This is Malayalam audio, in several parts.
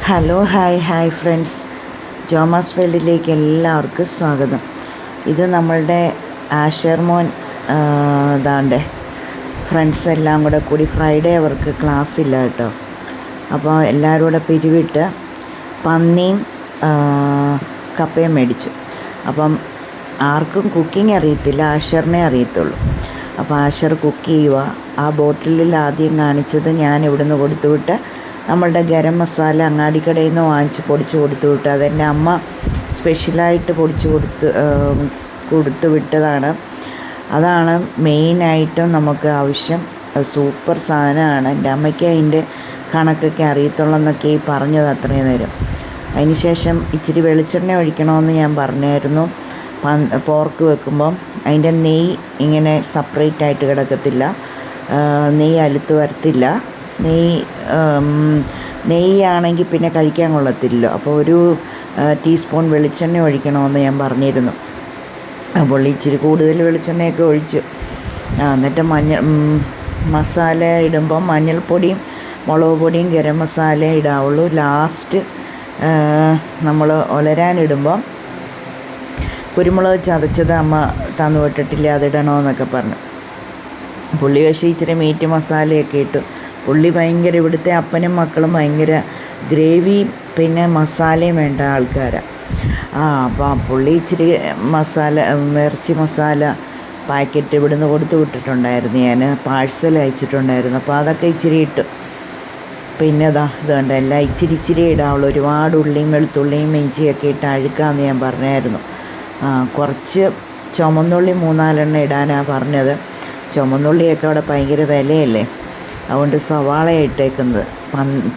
ഹലോ ഹായ് ഫ്രണ്ട്സ്, ജോമാസ് വേൾഡിലേക്ക് എല്ലാവർക്കും സ്വാഗതം. ഇത് നമ്മളുടെ ആഷർമോൻ ഇതാണ്ട് ഫ്രണ്ട്സ് എല്ലാം കൂടി ഫ്രൈഡേ അവർക്ക് ക്ലാസ് ഇല്ല കേട്ടോ. അപ്പോൾ എല്ലാവരും കൂടെ പിരിവിട്ട് പന്നിയും കപ്പയും മേടിച്ചു. അപ്പം ആർക്കും കുക്കിംഗ് അറിയത്തില്ല, ആഷറിനെ അറിയത്തുള്ളൂ. അപ്പോൾ ആഷർ കുക്ക് ചെയ്യുക. ആ ബോട്ടിലിൽ ആദ്യം കാണിച്ചത് ഞാൻ ഇവിടുന്ന് കൊടുത്തുവിട്ട് നമ്മളുടെ ഗരം മസാല അങ്ങാടിക്കടയിൽ നിന്ന് വാങ്ങിച്ച് പൊടിച്ച് കൊടുത്തു വിട്ടു. അതെൻ്റെ അമ്മ സ്പെഷ്യലായിട്ട് പൊടിച്ച് കൊടുത്തു വിട്ടതാണ്. അതാണ് മെയിനായിട്ടും നമുക്ക് ആവശ്യം. സൂപ്പർ സാധനമാണ്. എൻ്റെ അമ്മയ്ക്ക് അതിൻ്റെ കണക്കൊക്കെ അറിയത്തുള്ളെന്നൊക്കെ പറഞ്ഞത് അത്രയും നേരം. അതിന് ശേഷം ഇച്ചിരി വെളിച്ചെണ്ണ ഒഴിക്കണമെന്ന് ഞാൻ പറഞ്ഞായിരുന്നു. പോർക്ക് വെക്കുമ്പം അതിൻ്റെ നെയ്യ് ഇങ്ങനെ സെപ്പറേറ്റ് ആയിട്ട് കിടക്കത്തില്ല, നെയ്യ് അലുത്ത് വരത്തില്ല. നെയ്യാണെങ്കിൽ പിന്നെ കഴിക്കാൻ കൊള്ളത്തില്ലല്ലോ. അപ്പോൾ ഒരു ടീസ്പൂൺ വെളിച്ചെണ്ണ ഒഴിക്കണമെന്ന് ഞാൻ പറഞ്ഞിരുന്നു. അപ്പോൾ ഇച്ചിരി കൂടുതൽ വെളിച്ചെണ്ണയൊക്കെ ഒഴിച്ച് എന്നിട്ട് മസാല ഇടുമ്പം മഞ്ഞൾപ്പൊടിയും മുളക് പൊടിയും ഗരം മസാല ഇടാവുള്ളൂ. ലാസ്റ്റ് നമ്മൾ ഒലരാനിടുമ്പം കുരുമുളക് ചതച്ചത് അമ്മ തന്നു വിട്ടിട്ടില്ല, അതിടണമെന്നൊക്കെ പറഞ്ഞു. പുള്ളി പക്ഷേ ഇച്ചിരി മീറ്റ് മസാലയൊക്കെ ഇട്ടു. പുള്ളി ഭയങ്കര, ഇവിടുത്തെ അപ്പനും മക്കളും ഭയങ്കര ഗ്രേവി പിന്നെ മസാലയും വേണ്ട ആൾക്കാരാണ്. അപ്പോൾ പുള്ളി ഇച്ചിരി മസാല, ഇറച്ചി മസാല പാക്കറ്റ് ഇവിടുന്ന് കൊടുത്തു വിട്ടിട്ടുണ്ടായിരുന്നു. ഞാൻ പാഴ്സൽ അയച്ചിട്ടുണ്ടായിരുന്നു. അപ്പോൾ അതൊക്കെ ഇച്ചിരി ഇട്ടു. പിന്നെ ഇത് കണ്ട എല്ലാം ഇച്ചിരി ഇടാവുള്ളൂ. ഒരുപാട് ഉള്ളിയും വെളുത്തുള്ളിയും ഇഞ്ചിയൊക്കെ ഇട്ട് അഴുക്കാമെന്ന് ഞാൻ പറഞ്ഞായിരുന്നു. കുറച്ച് ചുമന്നുള്ളി 3-4 ഇടാനാണ് പറഞ്ഞത്. ചുമന്നുള്ളിയൊക്കെ അവിടെ ഭയങ്കര വിലയല്ലേ, അതുകൊണ്ട് സവാള ഇട്ടേക്കുന്നത്.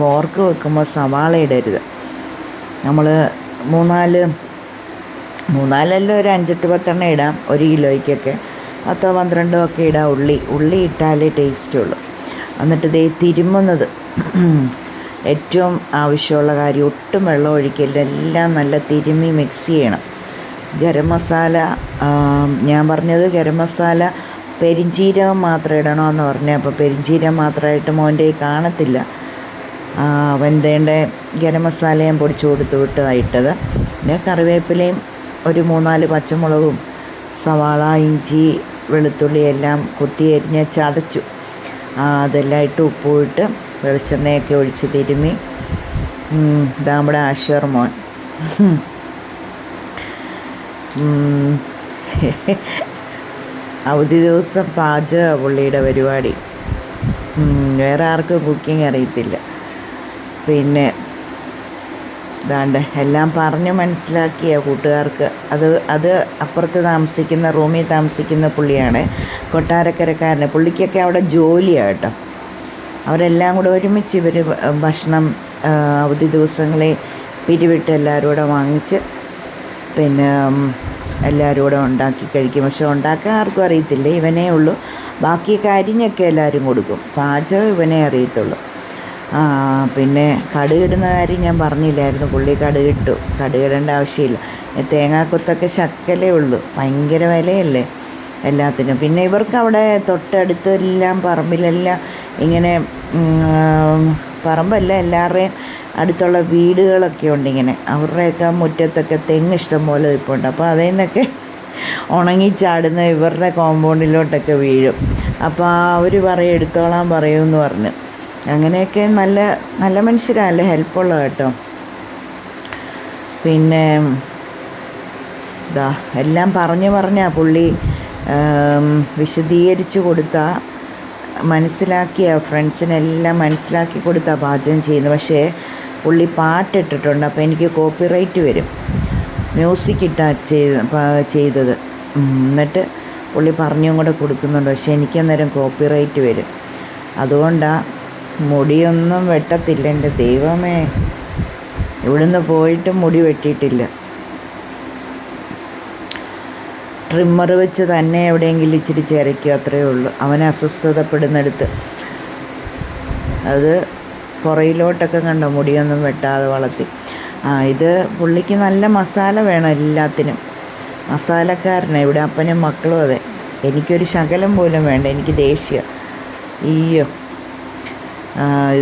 പോർക്ക് വെക്കുമ്പോൾ സവാള ഇടരുത്. നമ്മൾ 3-4 ഒരു 5-10 ഇടാം. 1 കിലോയ്ക്കൊക്കെ 10-12 ഒക്കെ ഇടാം. ഉള്ളി ഇട്ടാലേ ടേസ്റ്റുള്ളൂ. എന്നിട്ട് ഇതേ തിരുമുന്നത് ഏറ്റവും ആവശ്യമുള്ള കാര്യം. ഒട്ടും വെള്ളം ഒഴിക്കില്ല, എല്ലാം നല്ല തിരുമ്മി മിക്സ് ചെയ്യണം. ഗരം മസാല ഞാൻ പറഞ്ഞത് ഗരം മസാല പെരിഞ്ചീരകം മാത്രം ഇടണമെന്ന് പറഞ്ഞു. അപ്പോൾ പെരിഞ്ചീരകം മാത്രമായിട്ട് മോൻ്റെ കാണത്തില്ല. അവൻ്റെ ഗരം മസാലയും പൊടിച്ചു കൊടുത്തു വിട്ടത്. പിന്നെ കറിവേപ്പിലയും ഒരു 3-4 പച്ചമുളകും സവാള ഇഞ്ചി വെളുത്തുള്ളി എല്ലാം കുത്തി അരിഞ്ഞ് ചതച്ചു. അതെല്ലാം ഇട്ട് ഉപ്പുമിട്ട് വെളിച്ചെണ്ണയൊക്കെ ഒഴിച്ച് തിരുമ്മി. ഇതാ നമ്മുടെ ആഷർമോൻ. അവധി ദിവസം പാചക പുള്ളിയുടെ പരിപാടി. വേറെ ആർക്കും കുക്കിംഗ് അറിയത്തില്ല. പിന്നെ ഇതാണ്ട് എല്ലാം പറഞ്ഞ് മനസ്സിലാക്കിയ കൂട്ടുകാർക്ക്. അത് അപ്പുറത്ത് താമസിക്കുന്ന, റൂമിൽ താമസിക്കുന്ന പുള്ളിയാണ്, കൊട്ടാരക്കരക്കാരന്. പുള്ളിക്കൊക്കെ അവിടെ ജോലിയാണ് കേട്ടോ. അവരെല്ലാം കൂടെ ഒരുമിച്ച് ഇവർ ഭക്ഷണം അവധി ദിവസങ്ങളെ പിരിവിട്ട് എല്ലാവരും കൂടെ വാങ്ങിച്ച് പിന്നെ എല്ലാവരും കൂടെ ഉണ്ടാക്കി കഴിക്കും. പക്ഷെ ഉണ്ടാക്കാൻ ആർക്കും അറിയത്തില്ല, ഇവനേ ഉള്ളൂ. ബാക്കി കരിഞ്ഞൊക്കെ എല്ലാവരും കൊടുക്കും. പാചകം ഇവനേ അറിയത്തുള്ളൂ. പിന്നെ കടുകിടുന്ന കാര്യം ഞാൻ പറഞ്ഞില്ലായിരുന്നു. പുള്ളി കടുകിട്ടു. കടുകിടേണ്ട ആവശ്യമില്ല. തേങ്ങാക്കൊത്തൊക്കെ ശക്കലേ ഉള്ളൂ. ഭയങ്കര വിലയല്ലേ എല്ലാത്തിനും. പിന്നെ ഇവർക്ക് അവിടെ തൊട്ടടുത്തെല്ലാം പറമ്പിലെല്ലാം ഇങ്ങനെ പറമ്പല്ല, എല്ലാവരുടെയും അടുത്തുള്ള വീടുകളൊക്കെ ഉണ്ട്. ഇങ്ങനെ അവരുടെയൊക്കെ മുറ്റത്തൊക്കെ തെങ്ങ് ഇഷ്ടം പോലെ ഇപ്പോഴുണ്ട്. അപ്പോൾ അതിൽ നിന്നൊക്കെ ഉണങ്ങിച്ചാടുന്ന ഇവരുടെ കോമ്പൗണ്ടിലോട്ടൊക്കെ വീഴും. അപ്പോൾ അവർ പറയും എടുത്തോളാൻ പറയുമെന്ന് പറഞ്ഞു. അങ്ങനെയൊക്കെ നല്ല മനുഷ്യരാണ്, നല്ല ഹെൽപ്പുള്ള കേട്ടോ. പിന്നെ ഇതാ എല്ലാം പറഞ്ഞാൽ പുള്ളി വിശദീകരിച്ച് കൊടുത്താൽ മനസ്സിലാക്കിയ ഫ്രണ്ട്സിനെല്ലാം മനസ്സിലാക്കി കൊടുത്താൽ പാചകം ചെയ്യുന്നത്. പക്ഷേ പുള്ളി പാട്ടിട്ടിട്ടുണ്ട്. അപ്പോൾ എനിക്ക് കോപ്പിറൈറ്റ് വരും. മ്യൂസിക് ഇട്ടാണ് ചെയ്തത്. എന്നിട്ട് പുള്ളി പറഞ്ഞും കൂടെ കൊടുക്കുന്നുണ്ട്. പക്ഷേ എനിക്കന്നേരം കോപ്പിറൈറ്റ് വരും. അതുകൊണ്ടാണ് മുടിയൊന്നും വെട്ടത്തില്ല. എൻ്റെ ദൈവമേ, ഇവിടുന്ന് പോയിട്ട് മുടി വെട്ടിയിട്ടില്ല. ട്രിമ്മർ വെച്ച് തന്നെ എവിടെയെങ്കിലും ഇച്ചിരി ചിരയ്ക്കും, അത്രയേ ഉള്ളൂ. അവനെ അസ്വസ്ഥതപ്പെടുന്നിടത്ത്. അത് പുറയിലോട്ടൊക്കെ കണ്ടോ മുടിയൊന്നും വെട്ടാതെ വളർത്തി. ഇത് പുള്ളിക്ക് നല്ല മസാല വേണം എല്ലാത്തിനും. മസാലക്കാരനാണ് ഇവിടെ അപ്പനും മക്കളും. അതെ, എനിക്കൊരു ശകലം പോലും വേണ്ട, എനിക്ക് ദേഷ്യം. അയ്യോ,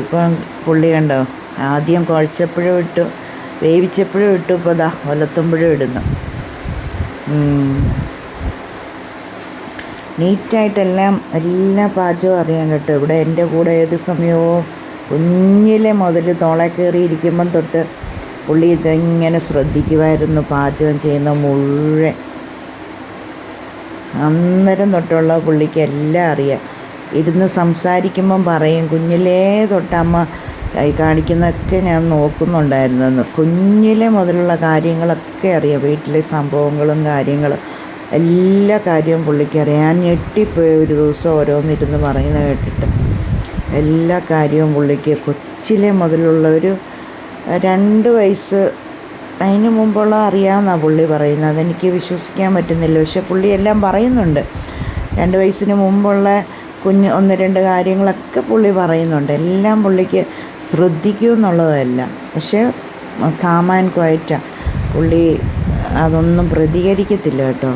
ഇപ്പം പുള്ളി കണ്ടോ ആദ്യം കുഴച്ചപ്പോഴും ഇട്ടു, വേവിച്ചപ്പോഴും ഇട്ടു, ഇപ്പോൾ ദാ ഒലത്തുമ്പോഴും ഇടുന്നു. നീറ്റായിട്ടെല്ലാം എല്ലാ പാചകവും അറിയാൻ കേട്ടോ. ഇവിടെ എൻ്റെ കൂടെ ഏത് സമയവും കുഞ്ഞിലെ മുതൽ തോളെ കയറിയിരിക്കുമ്പം തൊട്ട് പുള്ളി ഇതെങ്ങനെ ശ്രദ്ധിക്കുമായിരുന്നു, പാചകം ചെയ്യുന്ന മുഴുവൻ. അന്നേരം തൊട്ടുള്ള പുള്ളിക്ക് എല്ലാം അറിയാം. ഇരുന്ന് സംസാരിക്കുമ്പം പറയും, കുഞ്ഞിലേ തൊട്ട് അമ്മ കൈ കാണിക്കുന്നതൊക്കെ ഞാൻ നോക്കുന്നുണ്ടായിരുന്നെന്ന്. കുഞ്ഞിലെ മുതലുള്ള കാര്യങ്ങളൊക്കെ അറിയാം, വീട്ടിലെ സംഭവങ്ങളും കാര്യങ്ങളും എല്ലാ കാര്യവും പുള്ളിക്കറിയാം. ഞാൻ ഞെട്ടിപ്പോയി ഒരു ദിവസം ഓരോന്നിരുന്ന് പറയുന്നത് കേട്ടിട്ട്. എല്ലാ കാര്യവും പുള്ളിക്ക് കൊച്ചിലെ മുതലുള്ള ഒരു 2 വയസ്സ് അതിന് മുമ്പുള്ള അറിയാമെന്നാണ് പുള്ളി പറയുന്നത്. അതെനിക്ക് വിശ്വസിക്കാൻ പറ്റുന്നില്ല, പക്ഷെ പുള്ളി എല്ലാം പറയുന്നുണ്ട്. 2 വയസ്സിന് മുമ്പുള്ള 1-2 കാര്യങ്ങളൊക്കെ പുള്ളി പറയുന്നുണ്ട്. എല്ലാം പുള്ളിക്ക് ശ്രദ്ധിക്കുമെന്നുള്ളതല്ല, പക്ഷേ കാം ആൻഡ് ക്വയറ്റാണ് പുള്ളി. അതൊന്നും പ്രതികരിക്കത്തില്ല കേട്ടോ.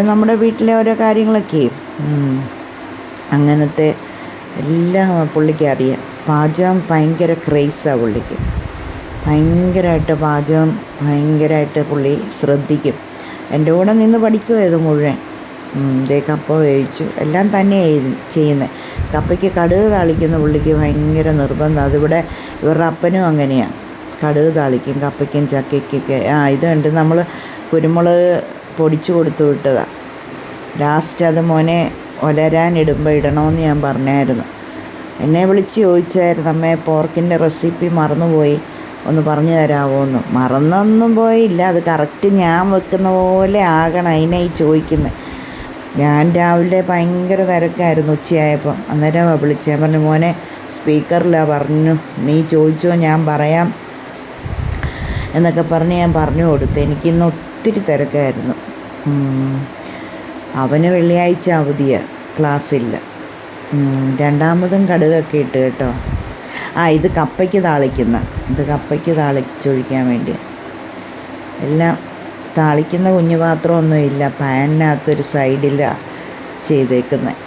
നമ്മുടെ വീട്ടിലെ ഓരോ കാര്യങ്ങളൊക്കെ അങ്ങനത്തെ എല്ലാം പുള്ളിക്ക് അറിയാം. പാചകം ഭയങ്കര ക്രേസാണ് പുള്ളിക്ക്. ഭയങ്കരമായിട്ട് പാചകം ഭയങ്കരമായിട്ട് പുള്ളി ശ്രദ്ധിക്കും. എൻ്റെ കൂടെ നിന്ന് പഠിച്ചത് മുഴുവൻ. ഇതേ കപ്പ വേവിച്ചു, എല്ലാം തന്നെയാണ് ചെയ്യുന്നത്. കപ്പയ്ക്ക് കടുക് താളിക്കുന്ന പുള്ളിക്ക് ഭയങ്കര നിർബന്ധം. അതിവിടെ ഇവരുടെ അപ്പനും അങ്ങനെയാണ്, കടുക് താളിക്കും കപ്പയ്ക്കും ചക്കയ്ക്കൊക്കെ. ഇത് കണ്ട് നമ്മൾ കുരുമുളക് പൊടിച്ചു കൊടുത്തു വിട്ടതാണ്. ലാസ്റ്റ് അത് മോനെ ഒലരാനിടുമ്പോൾ ഇടണമെന്ന് ഞാൻ പറഞ്ഞായിരുന്നു. എന്നെ വിളിച്ച് ചോദിച്ചായിരുന്നു, അമ്മേ പോർക്കിൻ്റെ റെസിപ്പി മറന്നുപോയി, ഒന്ന് പറഞ്ഞു തരാമോ എന്ന്. മറന്നൊന്നും പോയില്ല, അത് കറക്റ്റ് ഞാൻ വെക്കുന്ന പോലെ ആകണം, അതിനായി ചോദിക്കുന്നത്. ഞാൻ രാവിലെ ഭയങ്കര തിരക്കായിരുന്നു ഉച്ചയായപ്പോൾ. അന്നേരം വിളിച്ചേ, പറഞ്ഞു മോനെ സ്പീക്കറിലാണ്, പറഞ്ഞു നീ ചോദിച്ചോ ഞാൻ പറയാം എന്നൊക്കെ പറഞ്ഞ് ഞാൻ പറഞ്ഞു കൊടുത്തു. എനിക്കിന്ന് ഒത്തിരി തിരക്കായിരുന്നു. അവന് വെള്ളിയാഴ്ച അവധിയാണ്, ക്ലാസ്സില്ല. രണ്ടാമതും കടുകൊക്കെ ഇട്ട് കേട്ടോ. ഇത് കപ്പയ്ക്ക് താളിച്ചൊഴിക്കാൻ വേണ്ടി. എല്ലാം താളിക്കുന്ന കുഞ്ഞു പാത്രമൊന്നുമില്ല, പാനിനകത്തൊരു സൈഡിലാണ് ചെയ്തേക്കുന്നത്.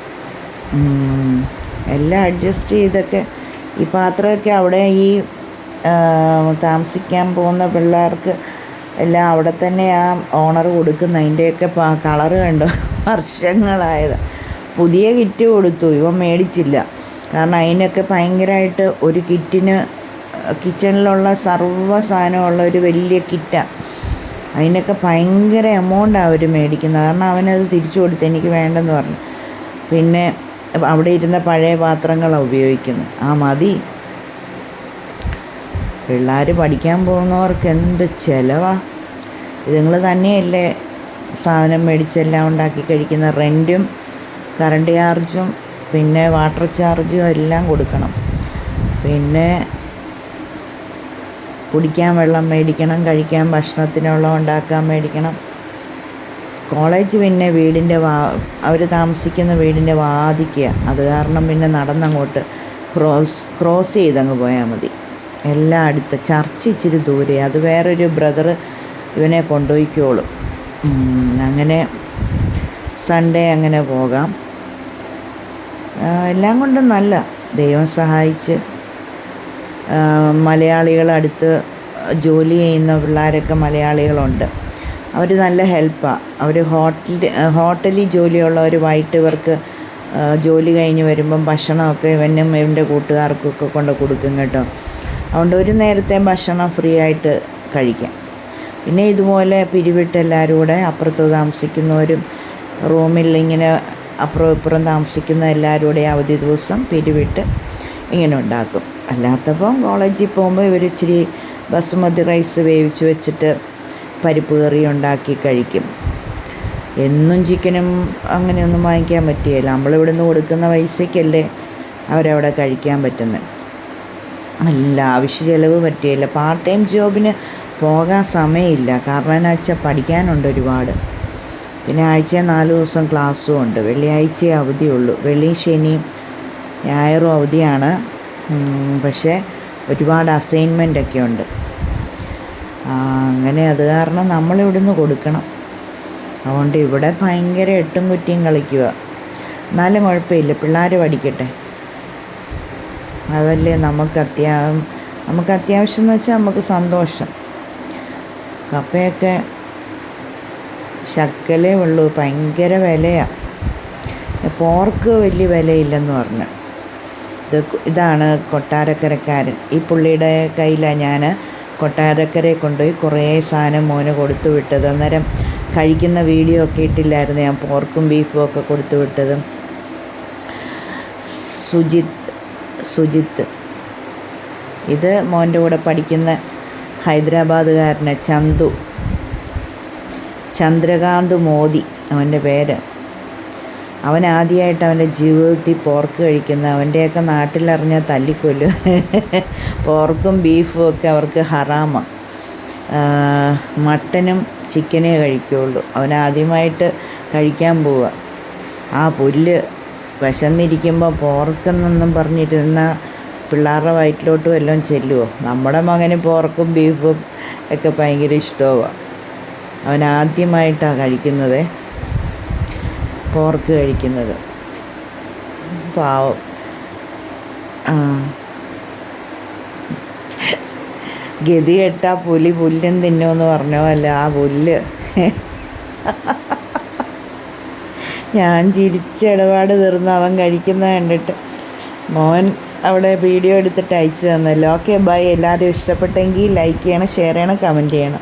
എല്ലാം അഡ്ജസ്റ്റ് ചെയ്തൊക്കെ ഈ പാത്രമൊക്കെ അവിടെ ഈ താമസിക്കാൻ പോകുന്ന പിള്ളേർക്ക് എല്ലാം അവിടെ തന്നെ ആ ഓണർ കൊടുക്കുന്ന. അതിൻ്റെയൊക്കെ കളറ് കണ്ടോ, വർഷങ്ങളായത്. പുതിയ കിറ്റ് കൊടുത്തു, ഇവൻ മേടിച്ചില്ല. കാരണം അതിനൊക്കെ ഭയങ്കരമായിട്ട് ഒരു കിറ്റിന് കിച്ചണിലുള്ള സർവ്വ സാധനമുള്ള ഒരു വലിയ കിറ്റാണ്. അതിനൊക്കെ ഭയങ്കര എമൗണ്ടാണ് അവർ മേടിക്കുന്നത്. കാരണം അവനത് തിരിച്ചു കൊടുത്ത് എനിക്ക് വേണ്ടെന്ന് പറഞ്ഞു. പിന്നെ അവിടെ ഇരുന്ന പഴയ പാത്രങ്ങളാണ് ഉപയോഗിക്കുന്നത്. മതി. പിള്ളേർ പഠിക്കാൻ പോകുന്നവർക്ക് എന്ത് ചിലവാണ്. ഇതുങ്ങൾ തന്നെയല്ലേ സാധനം മേടിച്ചെല്ലാം ഉണ്ടാക്കി കഴിക്കുന്ന. റെൻറ്റും കറണ്ട് ചാർജും പിന്നെ വാട്ടർ ചാർജും എല്ലാം കൊടുക്കണം. പിന്നെ കുടിക്കാൻ വെള്ളം മേടിക്കണം, കഴിക്കാൻ ഭക്ഷണത്തിനുള്ള ഉണ്ടാക്കാൻ മേടിക്കണം. കോളേജ് പിന്നെ വീടിൻ്റെ അവർ താമസിക്കുന്ന വീടിൻ്റെ വാതിക്കുക. അത് കാരണം പിന്നെ നടന്നങ്ങോട്ട് ക്രോസ് ചെയ്തങ്ങ് പോയാൽ മതി. എല്ലാം അടുത്ത്. ചർച്ച് ഇച്ചിരി ദൂരെ, അത് വേറൊരു ബ്രദർ ഇവനെ കൊണ്ടുപോയിക്കോളും. അങ്ങനെ സൺഡേ അങ്ങനെ പോകാം. എല്ലാം കൊണ്ടും നല്ല, ദൈവം സഹായിച്ച്. മലയാളികളടുത്ത് ജോലി ചെയ്യുന്ന പിള്ളേരൊക്കെ മലയാളികളുണ്ട്. അവർ നല്ല ഹെൽപ്പാണ്. അവർ ഹോട്ടലിൽ ജോലിയുള്ളവർ വൈകിട്ട് ഇവർക്ക് ജോലി കഴിഞ്ഞ് വരുമ്പം ഭക്ഷണമൊക്കെ ഇവനും ഇവൻ്റെ കൂട്ടുകാർക്കൊക്കെ കൊണ്ട് കൊടുക്കും കേട്ടോ. അതുകൊണ്ട് ഒരു നേരത്തെ ഭക്ഷണം ഫ്രീ ആയിട്ട് കഴിക്കാം. പിന്നെ ഇതുപോലെ പിരിവിട്ട് എല്ലാവരും കൂടെ അപ്പുറത്ത് താമസിക്കുന്നവരും റൂമിൽ ഇങ്ങനെ അപ്പുറം ഇപ്പുറം താമസിക്കുന്ന എല്ലാവരും കൂടെ അവധി ദിവസം പിരിവിട്ട് ഇങ്ങനെ ഉണ്ടാക്കും. അല്ലാത്തപ്പം കോളേജിൽ പോകുമ്പോൾ ഇവർ ഇച്ചിരി ബസുമതി റൈസ് വേവിച്ച് വെച്ചിട്ട് പരിപ്പ് കറി ഉണ്ടാക്കി കഴിക്കും. എന്നും ചിക്കനും അങ്ങനെയൊന്നും വാങ്ങിക്കാൻ പറ്റുകയില്ല. നമ്മളിവിടെ നിന്ന് കൊടുക്കുന്ന പൈസയ്ക്കല്ലേ അവരവിടെ കഴിക്കാൻ പറ്റുന്നത്. അല്ല, ആവശ്യ ചിലവ് പറ്റുകയില്ല. പാർട്ട് ടൈം ജോബിന് പോകാൻ സമയമില്ല. കാരണം എന്ന് വെച്ചാൽ പഠിക്കാനുണ്ട് ഒരുപാട്. പിന്നെ ആഴ്ചയിൽ 4 ദിവസം ക്ലാസ്സും ഉണ്ട്. വെള്ളിയാഴ്ചയെ അവധിയുള്ളൂ. വെള്ളിയും ശനിയും ഞായറും അവധിയാണ്. പക്ഷേ ഒരുപാട് അസൈൻമെൻ്റൊക്കെ ഉണ്ട്. അങ്ങനെ അത് കാരണം നമ്മളിവിടുന്ന് കൊടുക്കണം. അതുകൊണ്ട് ഇവിടെ ഭയങ്കര എട്ടും കുറ്റിയും കളിക്കുക. എന്നാലും കുഴപ്പമില്ല, പിള്ളേർ പഠിക്കട്ടെ, അതല്ലേ നമുക്ക് നമുക്ക് അത്യാവശ്യം എന്ന് വെച്ചാൽ നമുക്ക് സന്തോഷം. കപ്പയൊക്കെ ശക്കലേ ഉള്ളൂ, ഭയങ്കര വിലയാണ്. പോർക്ക് വലിയ വിലയില്ലെന്ന് പറഞ്ഞു. ഇതാണ് കൊട്ടാരക്കരക്കാരൻ. ഈ പുള്ളിയുടെ കയ്യിലാണ് ഞാൻ കൊട്ടാരക്കരയെ കൊണ്ടുപോയി കുറേ സാധനം മോന് കൊടുത്തു വിട്ടത്. അന്നേരം കഴിക്കുന്ന വീഡിയോ ഒക്കെ ഇട്ടില്ലായിരുന്നു ഞാൻ, പോർക്കും ബീഫും ഒക്കെ കൊടുത്തു വിട്ടതും. സുജിത്ത് ഇത് മോൻ്റെ കൂടെ പഠിക്കുന്ന ഹൈദരാബാദുകാരനെ ചന്ദ്രകാന്ത് മോദി അവൻ്റെ പേര്. അവൻ ആദ്യമായിട്ട് അവൻ്റെ ജീവിതത്തിൽ പോർക്ക് കഴിക്കുന്ന, അവൻ്റെയൊക്കെ നാട്ടിലറിഞ്ഞാൽ തല്ലിക്കൊല്ലും. പോർക്കും ബീഫും ഒക്കെ അവർക്ക് ഹറാമാണ്. മട്ടനും ചിക്കനേ കഴിക്കുകയുള്ളൂ. അവൻ ആദ്യമായിട്ട് കഴിക്കാൻ പോവുക. ആ പുല്ല് വിശന്നിരിക്കുമ്പോൾ പോർക്കെന്നൊന്നും പറഞ്ഞിരുന്ന പിള്ളേരുടെ വയറ്റിലോട്ട് വല്ലതും ചെല്ലുമോ? നമ്മുടെ മകന് പോർക്കും ബീഫും ഒക്കെ ഭയങ്കര ഇഷ്ടമാണ്. അവൻ ആദ്യമായിട്ടാണ് കഴിക്കുന്നത്, പോർക്ക് കഴിക്കുന്നത്. പാവം. ഗതി കെട്ടാ പുലി പുല്ലും തിന്നുമെന്ന് പറഞ്ഞ പോലെ ആ പുല്ല്. ഞാൻ ചിരിച്ചിടപാട് തീർന്ന് അവൻ കഴിക്കുന്നത് കണ്ടിട്ട്. മോൻ അവിടെ വീഡിയോ എടുത്തിട്ട് അയച്ചു തന്നല്ലോ. Okay bye. എല്ലാവരും ഇഷ്ടപ്പെട്ടെങ്കിൽ ലൈക്ക് ചെയ്യണം, ഷെയർ ചെയ്യണം, കമൻറ്റ് ചെയ്യണം.